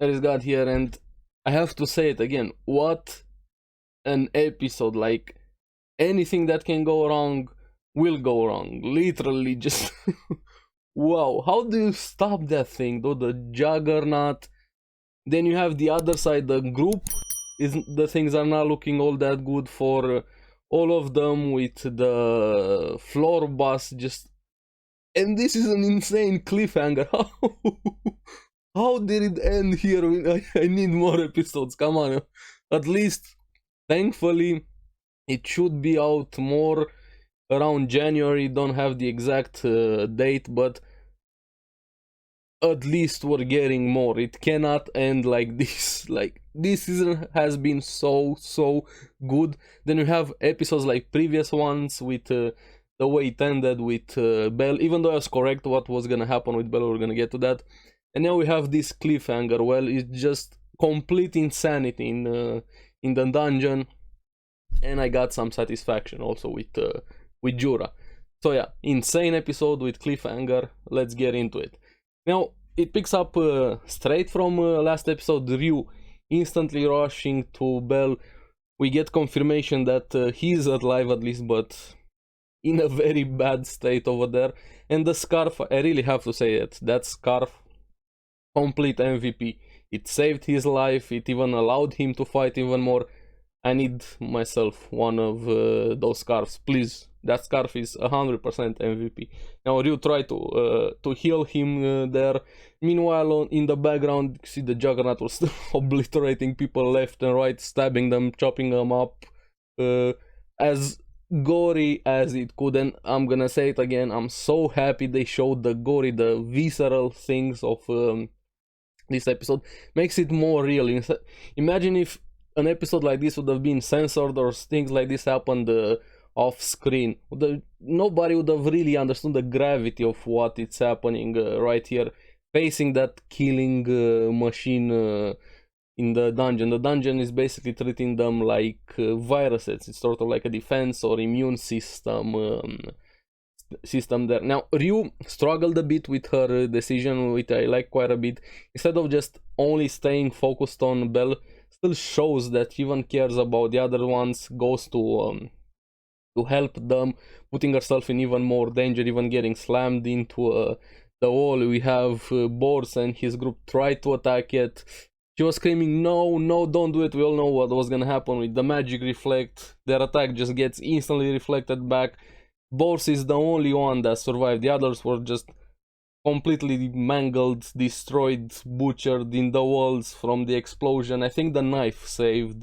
ARESxGOD here, and I have to say it again. What an episode! Like, anything that can go wrong will go wrong. Literally, just wow. How do you stop that thing, though? The juggernaut. Then you have the other side, the group. Is the things are not looking all that good for all of them, with the floor boss just. And this is an insane cliffhanger. How did it end here? I need more episodes. Come on. At least, thankfully, it should be out more around January. Don't have the exact date, but at least we're getting more. It cannot end like this. Like, this season has been so good. Then you have episodes like previous ones with the way it ended with Belle. Even though I was correct what was gonna happen with Belle, we're gonna get to that. And now we have this cliffhanger. Well, it's just complete insanity in the dungeon, and I got some satisfaction also with Jura. So yeah, insane episode with cliffhanger. Let's get into it. Now it picks up straight from last episode. Ryu instantly rushing to Belle. We get confirmation that he's alive at least, but in a very bad state over there. And the scarf, I really have to say it. That scarf, complete MVP. It saved his life. It even allowed him to fight even more. I need myself one of those scarves, please. That scarf is 100% MVP. Now Ryu tried to heal him there. Meanwhile, in the background, you see the Juggernaut was still obliterating people left and right, stabbing them, chopping them up, as gory as it could. And I'm gonna say it again, I'm so happy they showed the gory, the visceral things of this episode. Makes it more real. Imagine if an episode like this would have been censored or things like this happened off screen. Nobody would have really understood the gravity of what is happening right here, facing that killing machine in the dungeon. The dungeon is basically treating them like viruses. It's sort of like a defense or immune system there. Now Ryu struggled a bit with her decision, which I like quite a bit. Instead of just only staying focused on Belle, still shows that he even cares about the other ones, goes to help them, putting herself in even more danger, even getting slammed into the wall. We have Boris and his group try to attack it. She was screaming, no, don't do it. We all know what was gonna happen with the magic reflect. Their attack just gets instantly reflected back. Boris is the only one that survived. The others were just completely mangled, destroyed, butchered in the walls from the explosion. I think the knife saved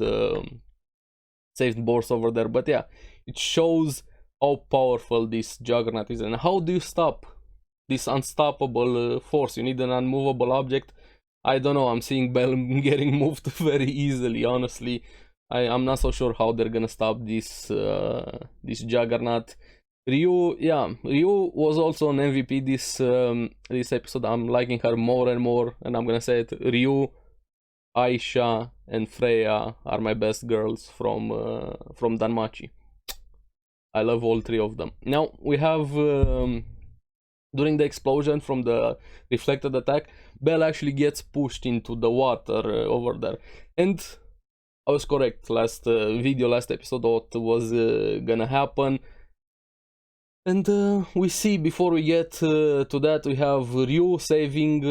Boris over there. But yeah, it shows how powerful this Juggernaut is. And how do you stop this unstoppable force? You need an unmovable object. I don't know, I'm seeing Belle getting moved very easily, honestly. I'm not so sure how they're gonna stop this Juggernaut. Ryu was also an MVP this episode. I'm liking her more and more, and I'm gonna say it. Ryu, Aisha, and Freya are my best girls from Danmachi. I love all three of them. Now we have during the explosion from the reflected attack, Belle actually gets pushed into the water over there, and I was correct. Last episode, what was gonna happen. And we see, before we get to that, we have Ryu saving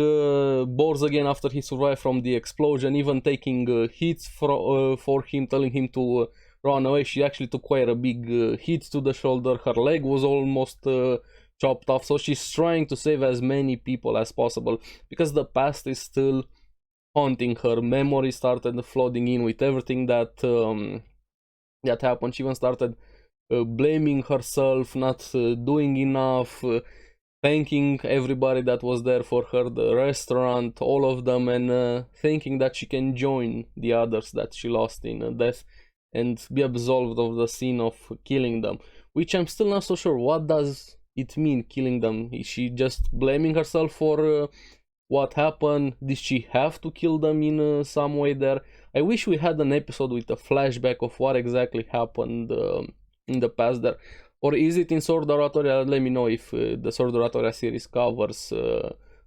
Boris again after he survived from the explosion, even taking hits for him, telling him to run away. She actually took quite a big hit to the shoulder. Her leg was almost chopped off, so she's trying to save as many people as possible, because the past is still haunting her. Memory started flooding in with everything that happened. She even started blaming herself, not doing enough, thanking everybody that was there for her, the restaurant, all of them, and thinking that she can join the others that she lost in death and be absolved of the sin of killing them, which I'm still not so sure. What does it mean, killing them? Is she just blaming herself for what happened? Did she have to kill them in some way there? I wish we had an episode with a flashback of what exactly happened in the past there. Or is it in Sword Oratoria? Let me know if the Sword Oratoria series covers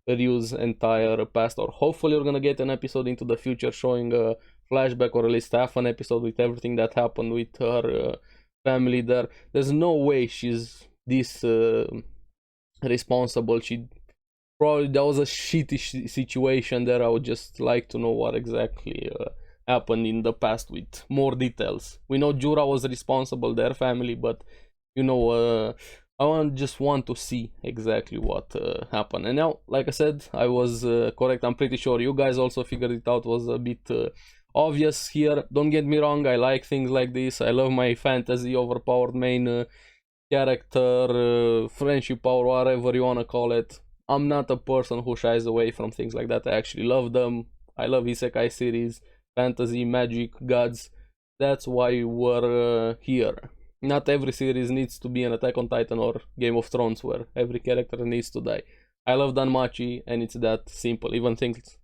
Ryu's entire past, or hopefully we're gonna get an episode into the future showing a flashback, or at least half an episode with everything that happened with her family there. There's no way she's this responsible. She probably, that was a shitty situation there. I would just like to know what exactly happened in the past with more details. We know Jura was responsible, their family, but you know, just want to see exactly what happened. And now, like I said, I was correct. I'm pretty sure you guys also figured it out. It was a bit obvious here. Don't get me wrong, I like things like this. I love my fantasy overpowered main character, friendship power, whatever you wanna call it. I'm not a person who shies away from things like that. I actually love them. I love Isekai series, fantasy, magic, gods. That's why we're here. Not every series needs to be an Attack on Titan or Game of Thrones where every character needs to die. I love Danmachi, and it's that simple. Even things,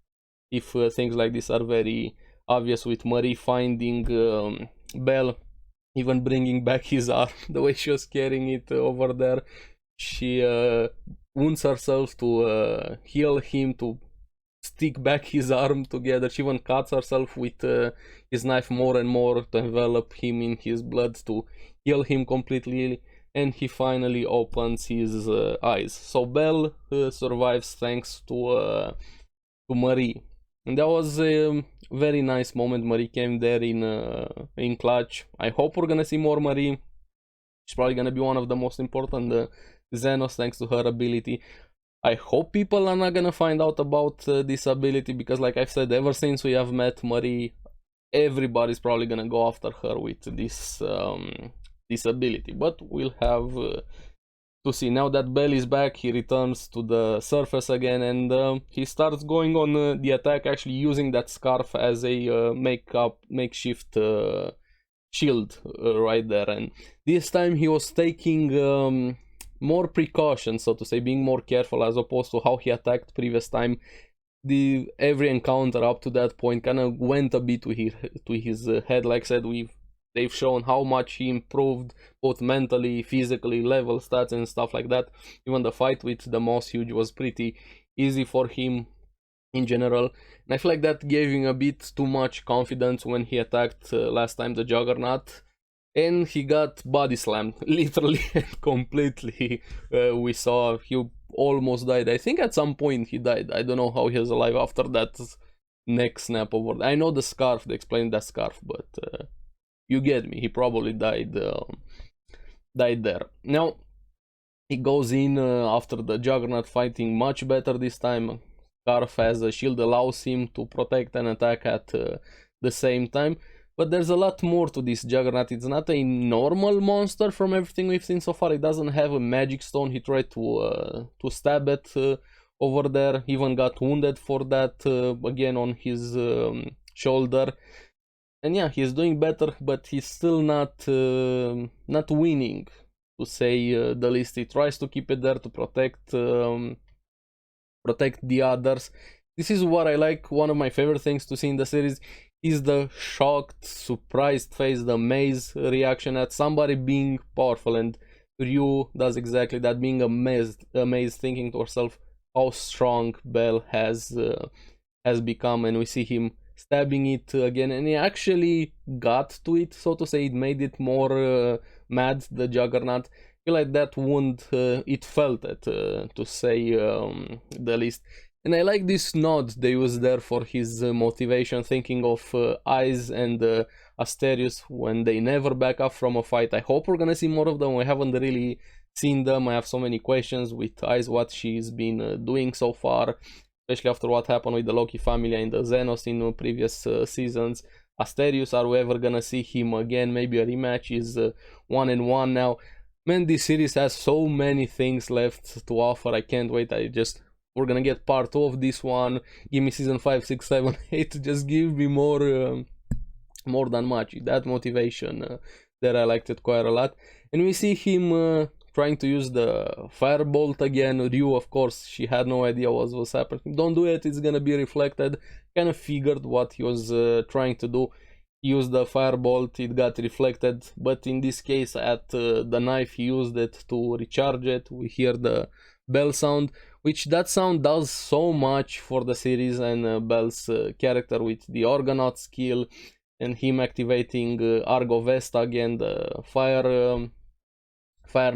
if things like this are very obvious, with Marie finding Bell, even bringing back his arm, the way she was carrying it over there. She wounds herself to heal him, to stick back his arm together. She even cuts herself with his knife more and more to envelop him in his blood to heal him completely, and he finally opens his eyes. So Belle survives thanks to Marie, and that was a very nice moment. Marie came there in clutch. I hope we're gonna see more Marie. She's probably gonna be one of the most important Xenos thanks to her ability. I hope people are not gonna find out about this ability, because like I've said, ever since we have met Marie, everybody's probably gonna go after her with this this ability, but we'll have to see. Now that Bell is back, he returns to the surface again, and he starts going on the attack, actually using that scarf as a makeshift shield right there. And this time he was taking more precautions, so to say, being more careful, as opposed to how he attacked previous time. Every encounter up to that point kind of went a bit to his head. Like I said, they've shown how much he improved, both mentally, physically, level stats and stuff like that. Even the fight with the Moss Huge was pretty easy for him in general, and I feel like that gave him a bit too much confidence when he attacked last time the Juggernaut, and he got body slammed, literally and completely. We saw he almost died. I think at some point he died. I don't know how he was alive after that neck snap over. I know the scarf, they explained that scarf, but you get me. He probably died there. Now he goes in after the Juggernaut, fighting much better this time. Scarf as a shield allows him to protect and attack at the same time. But there's a lot more to this Juggernaut. It's not a normal monster from everything we've seen so far. It doesn't have a magic stone. He tried to stab it over there. He even got wounded for that again on his shoulder. And yeah, he's doing better, but he's still not winning, to say the least. He tries to keep it there to protect the others. This is what I like. One of my favorite things to see in the series is the shocked, surprised face, the amazed reaction at somebody being powerful, and Ryu does exactly that, being amazed, thinking to herself how strong Bell has become, and we see him stabbing it again, and he actually got to it, so to say. It made it more mad, the Juggernaut. I feel like that wound, it felt it, to say the least. And I like this nod they use there for his motivation, thinking of Eyes and Asterius when they never back up from a fight. I hope we're gonna see more of them. We haven't really seen them. I have so many questions with Eyes, what she's been doing so far, especially after what happened with the Loki family and the Xenos in previous seasons. Asterius, are we ever gonna see him again? Maybe a rematch. Is 1-1 now. Man, this series has so many things left to offer. I can't wait. We're gonna get part 2 of this one. Give me season 5, 6, 7, 8. Just give me more Danmachi. That motivation that I liked it quite a lot. And we see him trying to use the firebolt again. Ryu, of course, she had no idea what was happening. Don't do it, it's gonna be reflected. Kind of figured what he was trying to do. He used the firebolt, it got reflected, but in this case at the knife he used it to recharge it. We hear the bell sound, which that sound does so much for the series, and Bell's character with the Orgonaut skill, and him activating Argo Vesta again, the fire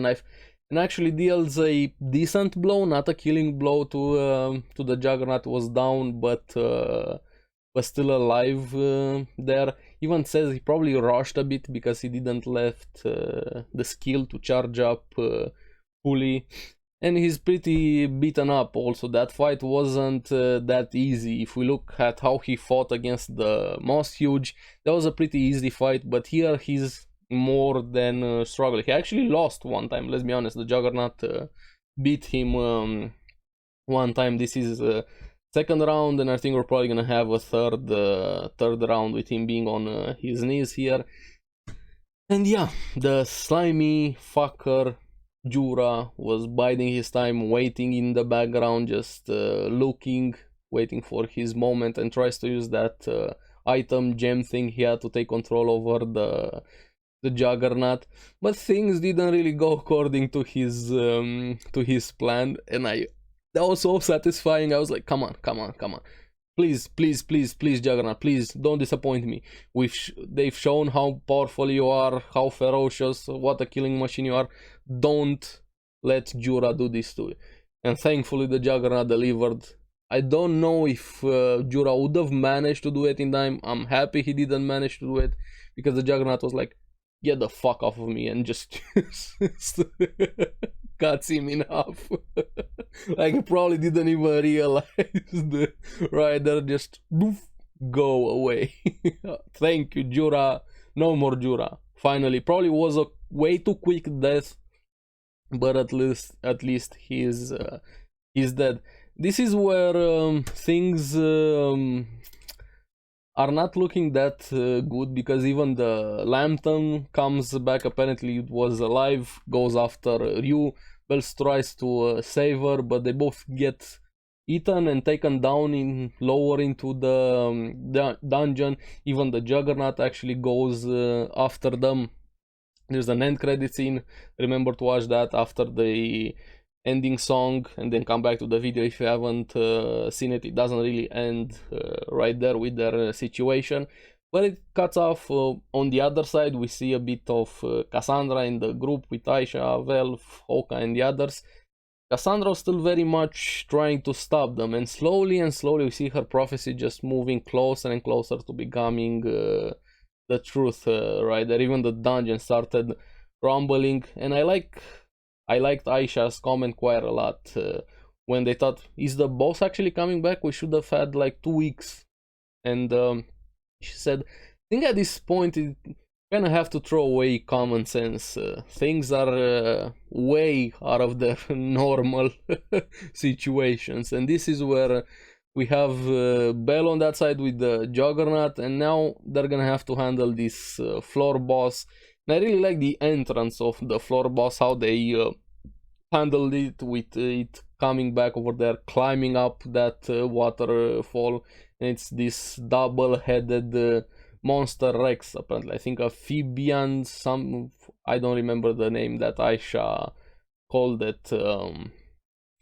knife, and actually deals a decent blow, not a killing blow to the Juggernaut. Was down, but was still alive there. Even says he probably rushed a bit because he didn't left the skill to charge up fully. And he's pretty beaten up also. That fight wasn't that easy. If we look at how he fought against the Moss Huge, that was a pretty easy fight, but here he's more than struggling. He actually lost one time, let's be honest. The Juggernaut beat him one time. This is second round, and I think we're probably gonna have a third round with him being on his knees here. And yeah, the slimy fucker Jura was biding his time, waiting in the background, just looking, waiting for his moment, and tries to use that item gem thing he had to take control over the Juggernaut. But things didn't really go according to his plan, and that was so satisfying. I was like, come on, please, Juggernaut, please don't disappoint me. They've shown how powerful you are, how ferocious, what a killing machine you are. Don't let Jura do this to you. And thankfully the Juggernaut delivered. I don't know if Jura would have managed to do it in time. I'm happy he didn't manage to do it, because the Juggernaut was like, get the fuck off of me, and just cuts him in half. Like, he probably didn't even realize the rider, just boof, go away. Thank you, Jura. No more Jura. Finally, probably was a way too quick death, but at least he's dead. This is where things are not looking that good, because even the Lambton comes back. Apparently it was alive, goes after Ryu. Bells tries to save her, but they both get eaten and taken down lower into the dungeon. Even the Juggernaut actually goes after them. There's an end credit scene. Remember to watch that after the ending song, and then come back to the video if you haven't seen it. It doesn't really end right there with their situation, but it cuts off. On the other side, we see a bit of Cassandra in the group with Aisha, Velv, Hoka, and the others. Cassandra was still very much trying to stop them, and slowly we see her prophecy just moving closer and closer to becoming the truth right there. Even the dungeon started rumbling, and I liked Aisha's comment quite a lot when they thought, is the boss actually coming back? We should have had like 2 weeks. And she said, I think at this point you kind of have to throw away common sense. Things are way out of their normal situations, and this is where we have Bell on that side with the Juggernaut, and now they're gonna have to handle this floor boss. And I really like the entrance of the floor boss, how they handled it, with it coming back over there, climbing up that waterfall, and it's this double-headed monster Rex, apparently. I think a Phoebian, I don't remember the name that Aisha called it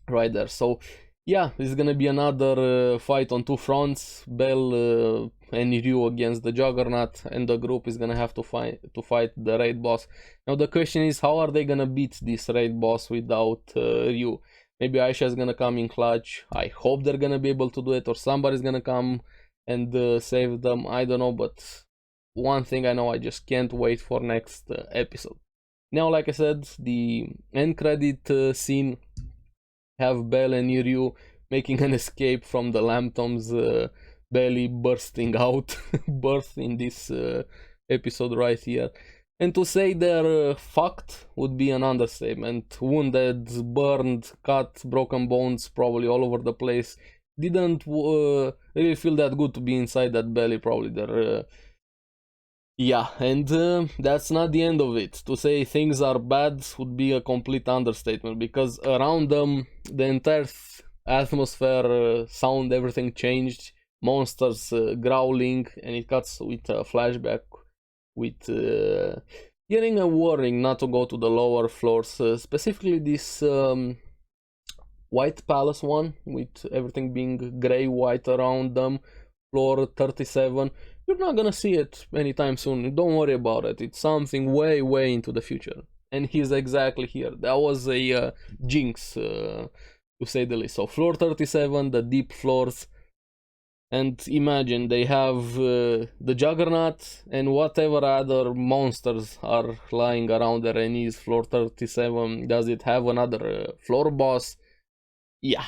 right there. So yeah, this is gonna be another fight on two fronts. Bell and Ryu against the Juggernaut, and the group is gonna have to fight the raid boss. Now the question is, how are they gonna beat this raid boss without Ryu? Maybe Aisha is gonna come in clutch. I hope they're gonna be able to do it, or somebody's gonna come and save them. I don't know, but one thing I know, I just can't wait for next episode. Now, like I said, the end credit scene have Bell and Ryu making an escape from the Lambtom's belly, bursting out birth in this episode right here. And to say they're fucked would be an understatement. Wounded, burned, cut, broken bones probably all over the place. Didn't really feel that good to be inside that belly, probably. They're yeah, and that's not the end of it. To say things are bad would be a complete understatement, because around them the entire atmosphere, sound, everything changed. Monsters growling, and it cuts with a flashback with getting a warning not to go to the lower floors, specifically this White Palace one, with everything being gray white around them, floor 37. You're not gonna see it anytime soon, don't worry about it. It's something way into the future, and he's exactly here. That was a jinx, to say the least. So floor 37, the deep floors, and imagine they have the Juggernaut and whatever other monsters are lying around there, and is floor 37. Does it have another floor boss? Yeah,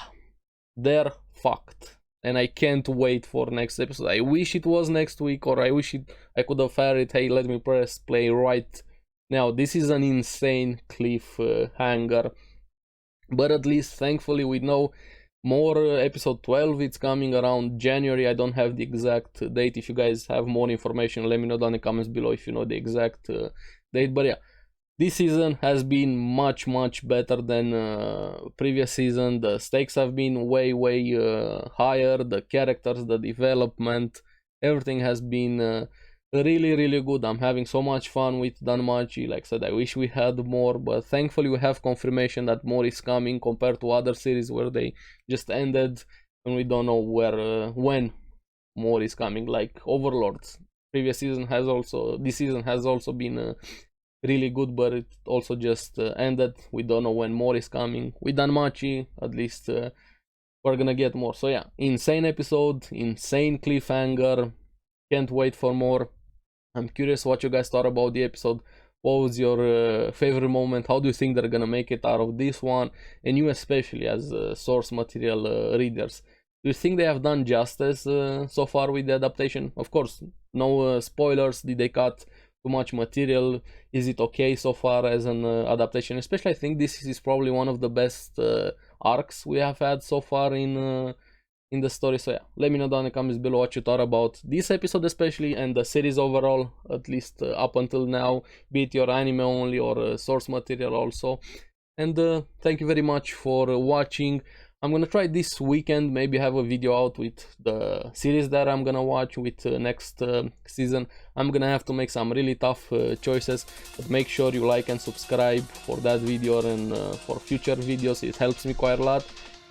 they're fucked, and I can't wait for next episode. I wish it was next week, or I wish I could have had it. Hey, let me press play right now. This is an insane cliffhanger, but at least thankfully we know more. Episode 12, it's coming around January. I don't have the exact date. If you guys have more information, let me know down in the comments below if you know the exact date. But yeah, this season has been much better than previous season. The stakes have been way higher. The characters, the development, everything has been really good. I'm having so much fun with Danmachi. Like I said, I wish we had more, but thankfully we have confirmation that more is coming, compared to other series where they just ended and we don't know where when more is coming, like Overlords. Previous season has also, this season has also been really good, but it also just ended. We don't know when more is coming. With Danmachi, at least we're gonna get more. So yeah, insane episode, insane cliffhanger. Can't wait for more. I'm curious what you guys thought about the episode. What was your favorite moment? How do you think they're gonna make it out of this one? And you especially, as source material readers, do you think they have done justice so far with the adaptation? Of course, no spoilers. Did they cut too much material? Is it okay so far as an adaptation? Especially, I think this is probably one of the best arcs we have had so far in the story. So yeah, let me know down in the comments below what you thought about this episode especially, and the series overall, at least up until now, be it your anime only or source material also. And thank you very much for watching. I'm gonna try this weekend, maybe have a video out with the series that I'm gonna watch with next season. I'm gonna have to make some really tough choices, but make sure you like and subscribe for that video and for future videos. It helps me quite a lot.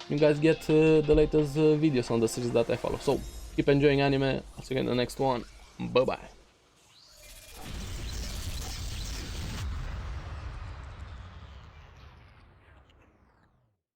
You guys get the latest videos on the series that I follow. So keep enjoying anime. I'll see you in the next one. Bye bye.